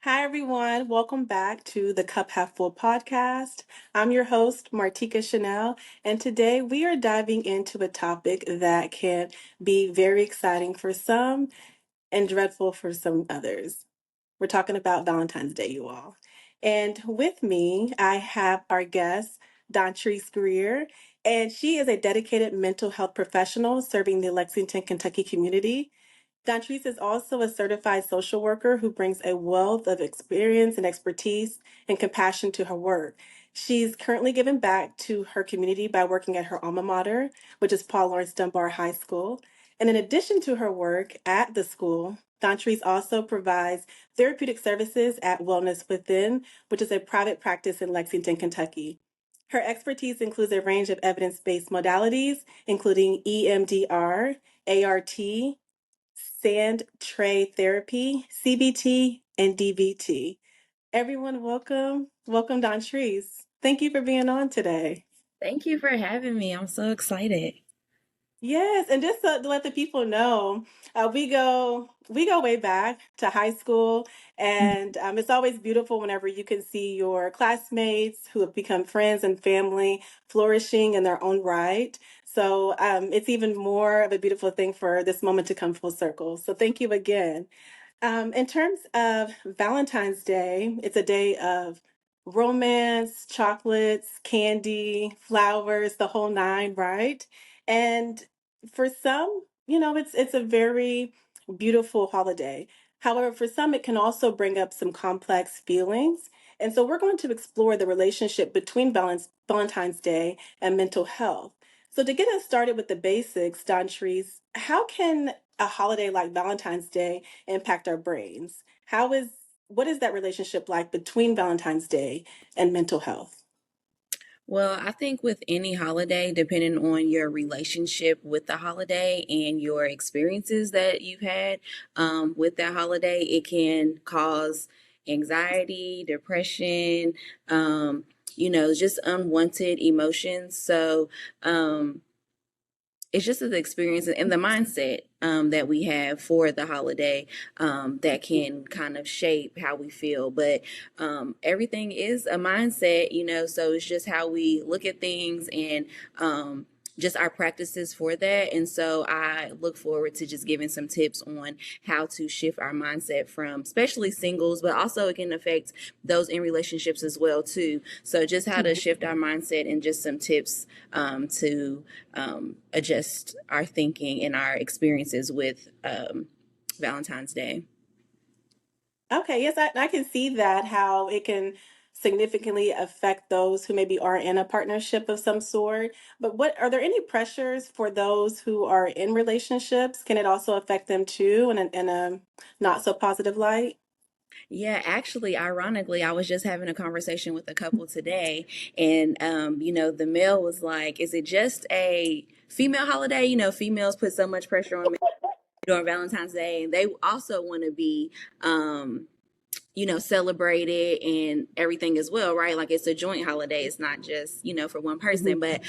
Hi, everyone. Welcome back to the Cup Half Full podcast. I'm your host, Martika Shanel, and today we are diving into a topic that can be very exciting for some and dreadful for some others. We're talking about Valentine's Day, you all. And with me, I have our guest, Dontryse Greer, and she is a dedicated mental health professional serving the Lexington, Kentucky community. Dontryse is also a certified social worker who brings a wealth of experience and expertise and compassion to her work. She's currently giving back to her community by working at her alma mater, which is Paul Laurence Dunbar High School. And in addition to her work at the school, Dontryse also provides therapeutic services at Wellness Within, which is a private practice in Lexington, Kentucky. Her expertise includes a range of evidence based modalities, including EMDR, ART, sand tray therapy, CBT, and DBT. Everyone, welcome. Welcome, Don Trees. Thank you for being on today. Thank you for having me. I'm so excited. Yes, and just to let the people know, we go way back to high school, and it's always beautiful whenever you can see your classmates who have become friends and family flourishing in their own right. So it's even more of a beautiful thing for this moment to come full circle. So thank you again. In terms of Valentine's Day, it's a day of romance, chocolates, candy, flowers, the whole nine, right? And for some, it's a very beautiful holiday. However, for some, it can also bring up some complex feelings. And so we're going to explore the relationship between Valentine's Day and mental health. So to get us started with the basics, Don Trees, how can a holiday like Valentine's Day impact our brains? What is that relationship like between Valentine's Day and mental health? Well, I think with any holiday, depending on your relationship with the holiday and your experiences that you've had with that holiday, it can cause anxiety, depression, just unwanted emotions. So, it's just the experience and the mindset that we have for the holiday that can kind of shape how we feel. But everything is a mindset, so it's just how we look at things and just our practices for that. And so I look forward to just giving some tips on how to shift our mindset from especially singles, but also it can affect those in relationships as well too. So just how to shift our mindset and just some tips to adjust our thinking and our experiences with Valentine's Day. Okay, yes, I can see that how it can significantly affect those who maybe are in a partnership of some sort. But what are there any pressures for those who are in relationships? Can it also affect them too in a not so positive light? Yeah, actually, ironically, I was just having a conversation with a couple today, and the male was like, "Is it just a female holiday? Females put so much pressure on men during Valentine's Day, and they also want to be." Celebrated and everything as well, right? Like it's a joint holiday. It's not just, for one person. Mhm. But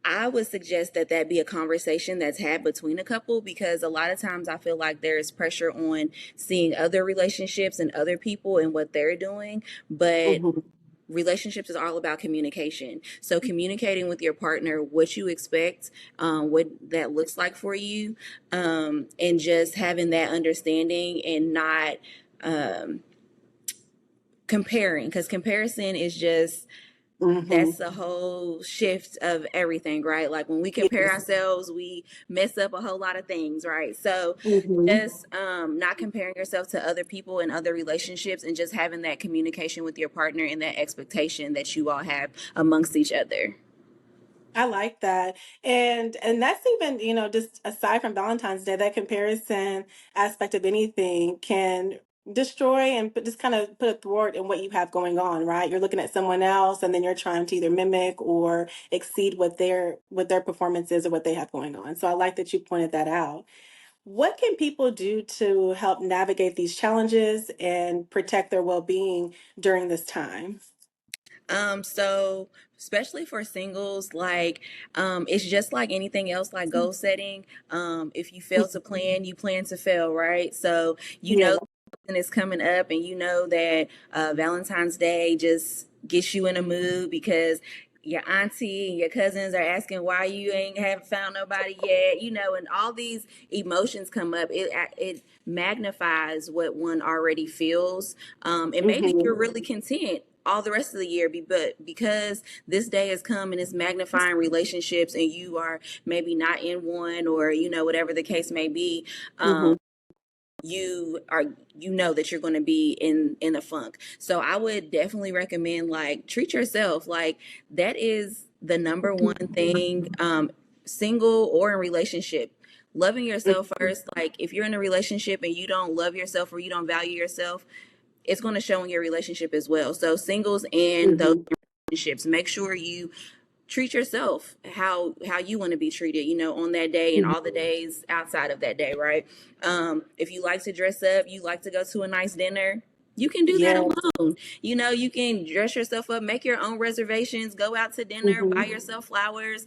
I would suggest that that be a conversation that's had between a couple because a lot of times I feel like there is pressure on seeing other relationships and other people and what they're doing. But Mhm. relationships is all about communication. So communicating with your partner what you expect, what that looks like for you, and just having that understanding and not um, comparing because comparison is just Mhm. that's a whole shift of everything, right? Like when we compare Yes. ourselves, we mess up a whole lot of things, right? So Mhm. just not comparing yourself to other people and other relationships and just having that communication with your partner and that expectation that you all have amongst each other. I like that. And that's even, just aside from Valentine's Day, that comparison aspect of anything can destroy and just kind of put a thwart in what you have going on, right? You're looking at someone else and then you're trying to either mimic or exceed what their performance is or what they have going on. So I like that you pointed that out. What can people do to help navigate these challenges and protect their well-being during this time? So especially for singles, like it's just like anything else, like goal setting. If you fail to plan, you plan to fail, right? So you Yeah. know season is coming up, and you know that Valentine's Day just gets you in a mood because your auntie and your cousins are asking why you ain't haven't found nobody yet, you know, and all these emotions come up. It magnifies what one already feels, and maybe Mm-hmm. you're really content all the rest of the year, but because this day has come and it's magnifying relationships, and you are maybe not in one, or you know, whatever the case may be, Mm-hmm. you are, you know that you're going to be in a funk. So I would definitely recommend, like, treat yourself. Like, that is the number one thing, single or in relationship. Loving yourself first. Like, if you're in a relationship and you don't love yourself or you don't value yourself, it's going to show in your relationship as well. So singles and those Mm-hmm. relationships, make sure you treat yourself how you want to be treated, you know, on that day and all the days outside of that day, right? If you like to dress up, you like to go to a nice dinner, you can do that Yes. alone. You know, you can dress yourself up, make your own reservations, go out to dinner, buy Mm-hmm. yourself flowers,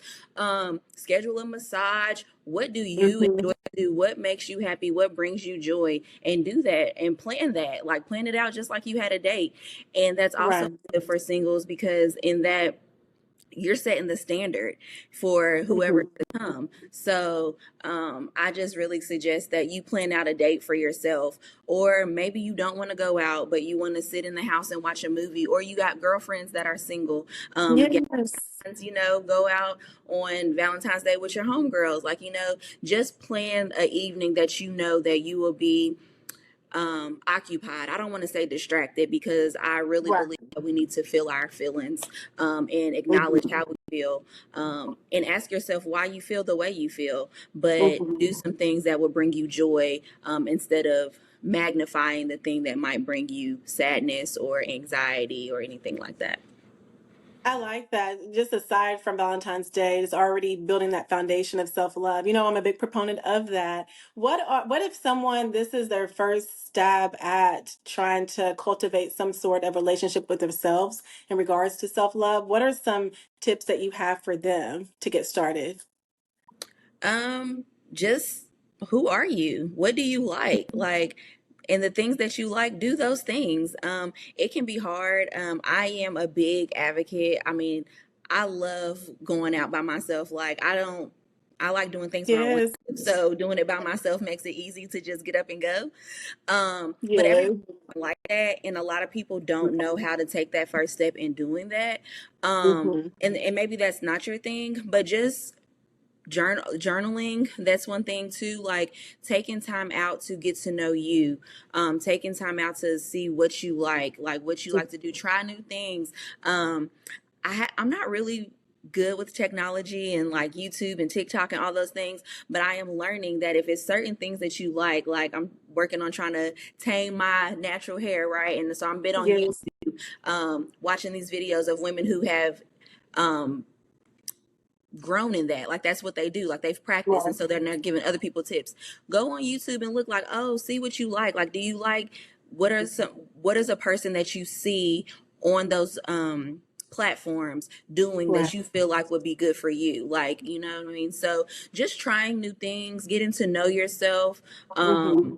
schedule a massage. What do you Mm-hmm. enjoy to do? What makes you happy? What brings you joy? And do that and plan that. Like, plan it out just like you had a date. And that's also Right. good for singles, because in that, you're setting the standard for whoever Mm-hmm. to come. So I just really suggest that you plan out a date for yourself, or maybe you don't want to go out, but you want to sit in the house and watch a movie, or you got girlfriends that are single. Get, Yes. you know, go out on Valentine's Day with your homegirls. Like, you know, just plan a evening that you know that you will be occupied. I don't want to say distracted, because I really Right. believe that we need to feel our feelings, and acknowledge Mm-hmm. how we feel, and ask yourself why you feel the way you feel, but Mm-hmm. do some things that will bring you joy, instead of magnifying the thing that might bring you sadness or anxiety or anything like that. I like that. Just aside from Valentine's Day, it's already building that foundation of self-love. You know, I'm a big proponent of that. What if someone, this is their first stab at trying to cultivate some sort of relationship with themselves in regards to self-love? What are some tips that you have for them to get started? Just, who are you? What do you like? Like, and the things that you like, do those things. It can be hard. I am a big advocate. I mean, I love going out by myself. Like, I like doing things when I want Yes. to. So doing it by myself makes it easy to just get up and go. But everyone Yes. like that, and a lot of people don't know how to take that first step in doing that. Mm-hmm. And maybe that's not your thing, but just journaling, that's one thing too. Like, taking time out to get to know you, taking time out to see what you like what you like to do, try new things. I'm not really good with technology and like YouTube and TikTok and all those things, but I am learning that if it's certain things that you like I'm working on trying to tame my natural hair, right? And so I'm bit on Yes. YouTube, watching these videos of women who have um, grown in that. Like, that's what they do. Like, they've practiced, and Right. so they're not giving other people tips. Go on YouTube and look, like, oh, see what you like do you like, what is a person that you see on those platforms doing Right. that you feel like would be good for you, like, you know what I mean? So just trying new things, getting to know yourself. Mm-hmm.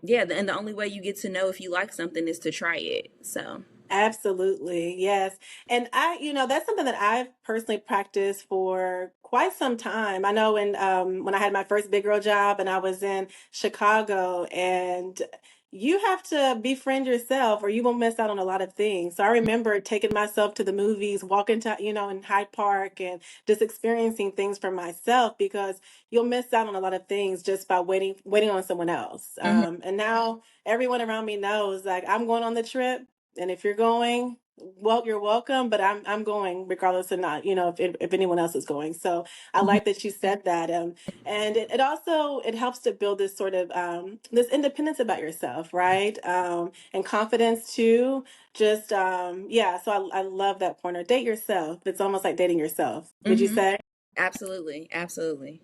Yeah, and the only way you get to know if you like something is to try it. So Absolutely. Yes. And that's something that I've personally practiced for quite some time. I know when I had my first big girl job and I was in Chicago, and you have to befriend yourself or you will miss out on a lot of things. So I remember taking myself to the movies, walking to, in Hyde Park, and just experiencing things for myself, because you'll miss out on a lot of things just by waiting on someone else. mhm, And now everyone around me knows, like, I'm going on the trip, and if you're going, well, you're welcome, but I'm going regardless of not, if anyone else is going. So I mhm, like that you said that. And it also it helps to build this sort of this independence about yourself, right? And confidence too. Just yeah. So I love that pointer. Date yourself. It's almost like dating yourself. Would you mhm. say? Absolutely, absolutely.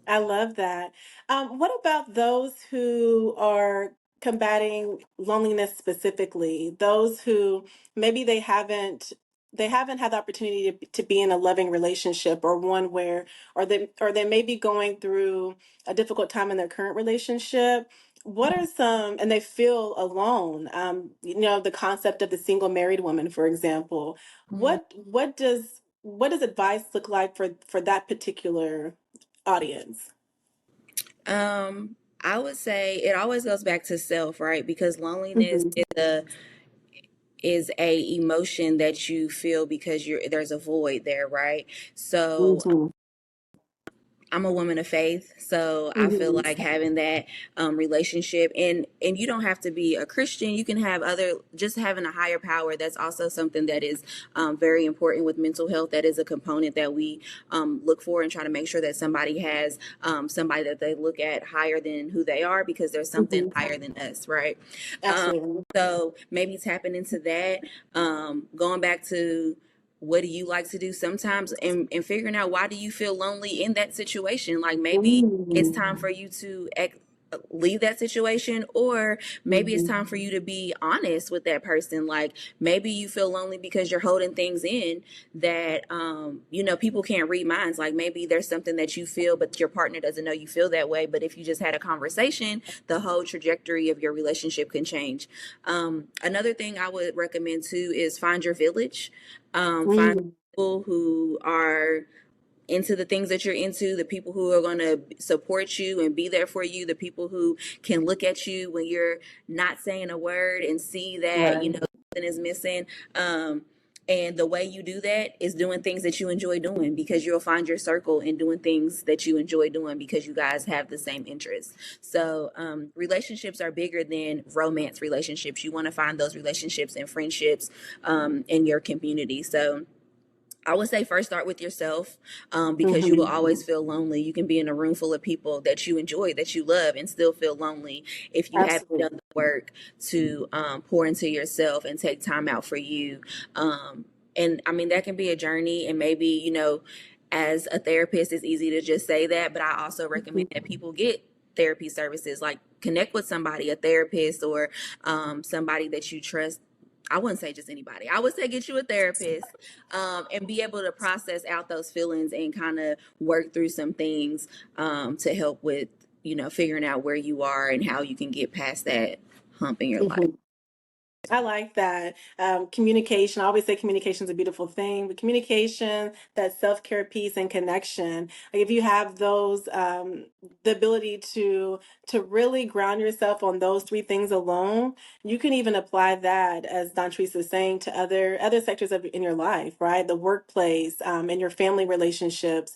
I love that. What about those who are combating loneliness specifically? Those who maybe they haven't had the opportunity to be in a loving relationship, or one where, or they may be going through a difficult time in their current relationship. what are some, and they feel alone, the concept of the single married woman, for example. Mhm. What does advice look like for that particular audience? I would say it always goes back to self, right? Because loneliness Mm-hmm. is a emotion that you feel because there's a void there, right? So Mm-hmm. I'm a woman of faith, so I feel Mm-hmm. like having that relationship, and you don't have to be a Christian. You can have other, just having a higher power. That's also something that is very important with mental health. That is a component that we look for and try to make sure that somebody has somebody that they look at higher than who they are, because there's something Mm-hmm. higher than us, right? Um, Absolutely. so maybe tapping into that, going back to what do you like to do sometimes, and figuring out why do you feel lonely in that situation. Like maybe it's Mm-hmm. time for you to leave that situation, or maybe it's Mm-hmm. time for you to be honest with that person. Like maybe you feel lonely because you're holding things in that people can't read minds. Like maybe there's something that you feel but your partner doesn't know you feel that way, but if you just had a conversation, the whole trajectory of your relationship can change. Another thing I would recommend too is find your village. Find Mm-hmm. people who are into the things that you're into, the people who are going to support you and be there for you, the people who can look at you when you're not saying a word and see that Right. something is missing. um, and the way you do that is doing things that you enjoy doing, because you'll find your circle in doing things that you enjoy doing because you guys have the same interests. So relationships are bigger than romance relationships. You want to find those relationships and friendships in your community. So I would say first start with yourself, because you will Mm-hmm. always feel lonely. You can be in a room full of people that you enjoy, that you love, and still feel lonely if you haven't done Absolutely. the work to pour into yourself and take time out for you. And I mean, that can be a journey. And maybe, as a therapist, it's easy to just say that, but I also recommend that people get therapy services. Like connect with somebody, a therapist, or somebody that you trust. I wouldn't say just anybody. I would say get you a therapist, and be able to process out those feelings and kind of work through some things, to help with, figuring out where you are and how you can get past that hump in your life. Mm-hmm. I like that. Communication. I always say communication is a beautiful thing, but communication, that self-care piece and connection. Like if you have those, the ability to really ground yourself on those three things alone, you can even apply that, as Dontryse is saying, to other sectors of in your life, right? The workplace, and your family relationships.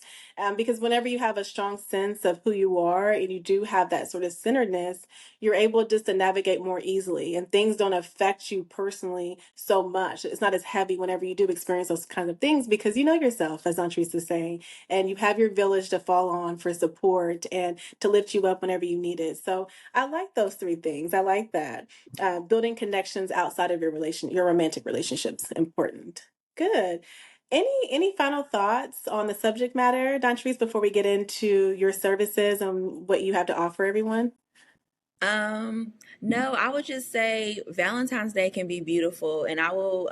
Because whenever you have a strong sense of who you are and you do have that sort of centeredness, you're able just to navigate more easily, and things don't affect you personally so much. It's not as heavy whenever you do experience those kinds of things, because you know yourself, as Andres is saying, and you have your village to fall on for support and to lift you up whenever you need it. So I like those three things. I like that. Building connections outside of your romantic relationships, important. Good. Any final thoughts on the subject matter, Dontrese, before we get into your services and what you have to offer everyone? No, I would just say Valentine's Day can be beautiful, and I will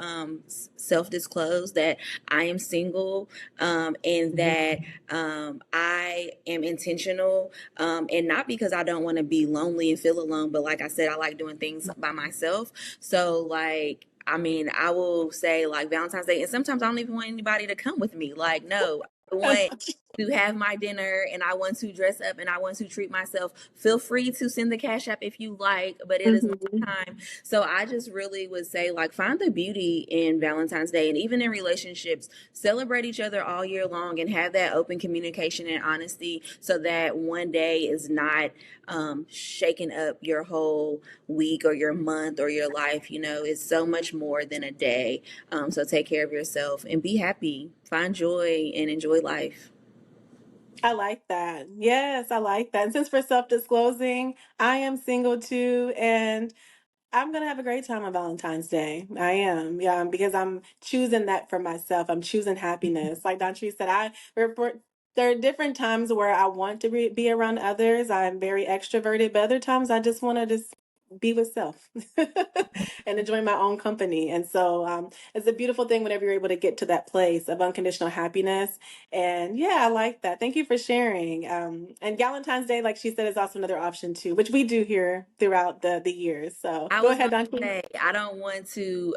self-disclose that I am single, and that I am intentional, and not because I don't want to be lonely and feel alone, but like I said, I like doing things by myself. So like, I mean, I will say like Valentine's Day, and sometimes I don't even want anybody to come with me. Like, no, I want to have my dinner and I want to dress up and I want to treat myself. Feel free to send the cash app if you like, but it is Mhm. my time. So I just really would say like find the beauty in Valentine's Day, and even in relationships, celebrate each other all year long and have that open communication and honesty, so that one day is not shaking up your whole week or your month or your life. It's so much more than a day. So take care of yourself and be happy, find joy, and enjoy life. I like that. Yes, I like that. And since we're self-disclosing, I am single too, and I'm gonna have a great time on Valentine's Day. I am, yeah, because I'm choosing that for myself. I'm choosing happiness. Like Don said, there are different times where I want to be around others. I'm very extroverted, but other times I just want to just be with self and enjoy my own company. And so it's a beautiful thing whenever you're able to get to that place of unconditional happiness. And yeah, I like that. Thank you for sharing. And Valentine's Day, like she said, is also another option too, which we do here throughout the years. So I go was ahead, gonna Dontryse. say I don't want to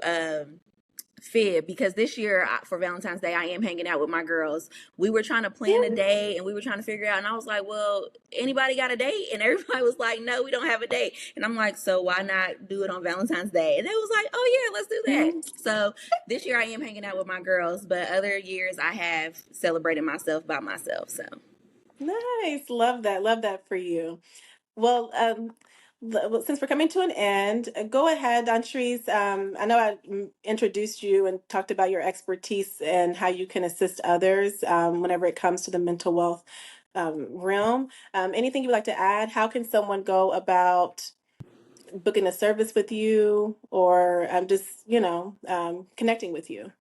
fib because this year for Valentine's Day I am hanging out with my girls. We were trying to plan a day and we were trying to figure out, and I was like, well, anybody got a date? And everybody was like, no, we don't have a date. And I'm like, so why not do it on Valentine's Day? And they was like, oh yeah, let's do that. Yeah. So this year I am hanging out with my girls, but other years I have celebrated myself by myself. So Nice. Love that. Love that for you. Well, well, since we're coming to an end, go ahead, Dontryse. I know I introduced you and talked about your expertise and how you can assist others whenever it comes to the mental wealth realm. Anything you would like to add? How can someone go about booking a service with you or just, connecting with you?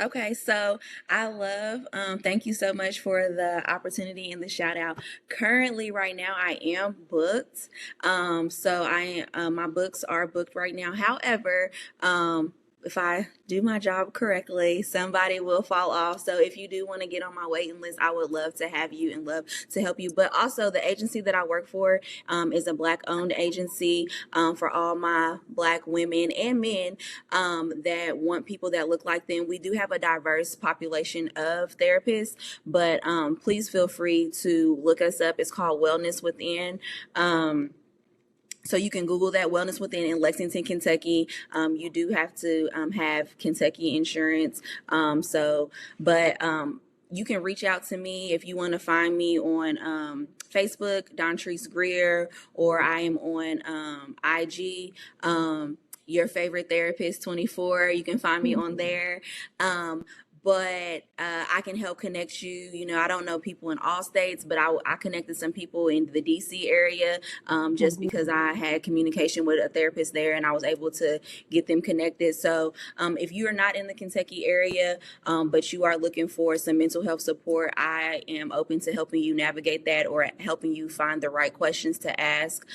okay, so I love, thank you so much for the opportunity and the shout out. Currently, right now, I am booked. My books are booked right now. However, if I do my job correctly, somebody will fall off. So if you do want to get on my waiting list, I would love to have you and love to help you. But also, the agency that I work for is a Black owned agency for all my Black women and men that want people that look like them. We do have a diverse population of therapists, but please feel free to look us up. It's called Wellness Within. So you can Google that, Wellness Within in Lexington, Kentucky. You do have to have Kentucky insurance. You can reach out to me if you want to find me on Facebook, Dontryse Greer, or I am on IG. Your favorite therapist 24. You can find me on there. But I can help connect you. You know, I don't know people in all states, but I connected some people in the DC area just Mhm. because I had communication with a therapist there and I was able to get them connected. So if you are not in the Kentucky area, but you are looking for some mental health support, I am open to helping you navigate that or helping you find the right questions to ask.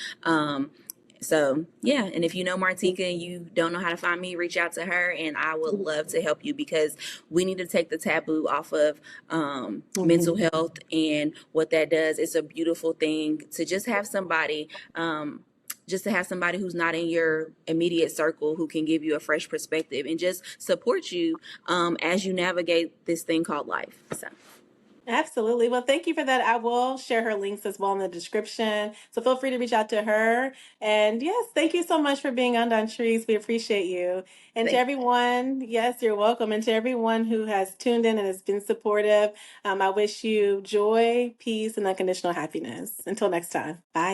So yeah, and if you know Martika and you don't know how to find me, reach out to her, and I would love to help you because we need to take the taboo off of mental Mhm. health and what that does. It's a beautiful thing to just to have somebody who's not in your immediate circle who can give you a fresh perspective and just support you as you navigate this thing called life. So. Absolutely. Well, thank you for that. I will share her links as well in the description. So feel free to reach out to her. And yes, thank you so much for being on Dontryse. We appreciate you. And to Thank everyone, yes, you're welcome. And to everyone who has tuned in and has been supportive, I wish you joy, peace, and unconditional happiness. Until next time. Bye.